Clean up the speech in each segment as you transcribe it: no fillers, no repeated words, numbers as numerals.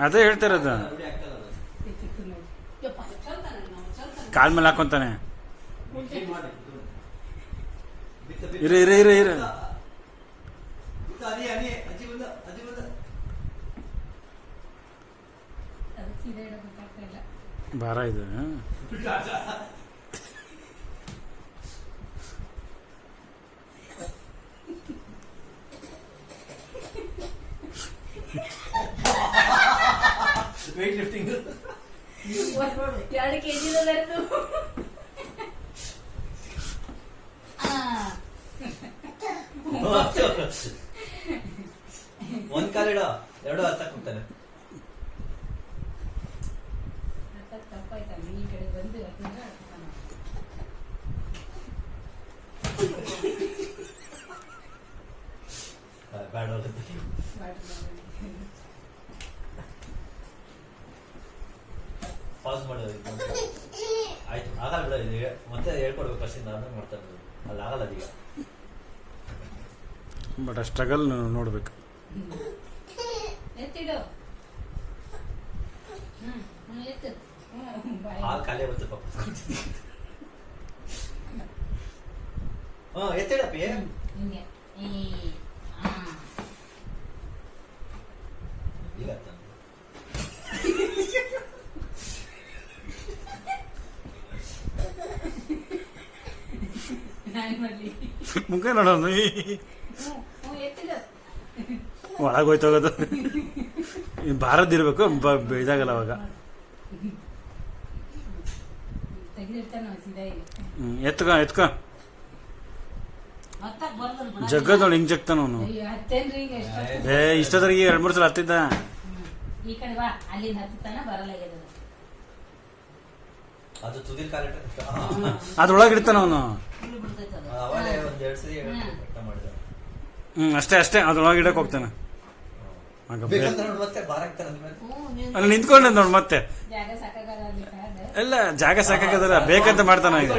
ಅದೇ ಹೇಳ್ತಿರೋದು. ಕಾಲ್ ಮೇಲೆ ಹಾಕೊಂತಾನೆ. ಇರ ಇರ ಇರ ಇರ ಭಾರ ಇದೆ. ವೆಯ್ಟ್ ಲಿಫ್ಟಿಂಗ್ 2 kg ಒಂದ್ ಕಾಲಿಡ 2 ಹತ್ತಕ್ಕೆ ಹೋಗ್ತಾನೆ. ಈ ಕಡೆ ಬಂದು ಬ್ಯಾಡ ಪಾಸ್ ಮಾಡೋದು. ಆಯ್ತು ಆಗಲ್ಲ ಬಿಡ, ಇದೀಗ ಮತ್ತೆ ಹೇಳ್ಕೊಡ್ಬೇಕು ಫಸ್ಟಿಂದ, ಆಮೇಲೆ ಮಾಡ್ತಾರೆ. ಅಲ್ಲಿ ಆಗಲ್ಲ ಅದೀಗ. ಬಟ್ ಆ ಸ್ಟ್ರಗಲ್ ನೋಡ್ಬೇಕು. ಎತ್ತಿಡು. ಹಾಲು ಖಾಲಿ ಬರ್ತದೆ ಪಾಪ. ಎತ್ತಿಡಪ್ಪ. ಹಿಂಗೆ ಈಗ ಮುಖ ನೋಡೋಣ. ಒಳಗೋಯ್ತೋಗೋದು ಭಾರದ್ದಿರ್ಬೇಕು, ಇದಾಗಲ್ಲ ಅವಾಗ. ಎತ್ಕೊ ಎತ್ಕೊ. ಜಗ್ಗದೊಳ ಹಿಂಗ್ ಜಗ್ತಾನ ಅವನು. ಇಷ್ಟೊತ್ತರಿಗೆ 2-3 ಸಲ ಹತ್ತಿದ್ದ. ಈ ಕಡೆ ಬಾ, ಅಲ್ಲಿಂದ ಹತ್ತಾನ ಬರಲ್ಲ. ಅದು ತುದಿಲ್ ಕಾಲಿಟ್ಟ ಅದ್ರೊಳಗೆ ಇಡ್ತಾನ ಅವನು. ಅವನೇ ಒಂದೆರಡು ಸರಿ ಮಾಡಿದ. ಅಷ್ಟೇ ಅಷ್ಟೇ, ಅದ್ರೊಳಗೆ ಇಡಕ್ ಹೋಗ್ತಾನೆ. ಮತ್ತೆ ಭಾರ ಅಲ್ಲಿ ನಿಂತ್ಕೊಂಡ ನೋಡ್ ಮತ್ತೆ. ಎಲ್ಲ ಜಾಗ ಸಾಕಾಗದಲ್ಲ, ಬೇಕಂತ ಮಾಡ್ತಾನ ಈಗ.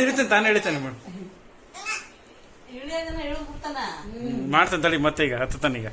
ಇಳಿತಾನೆ, ತಾನೇ ಇಳಿತಾನೆ. ಮಾಡ್ತಾನೆ ತಡಿ, ಮತ್ತೆ ಈಗ ಹತ್ತಾನೀಗ.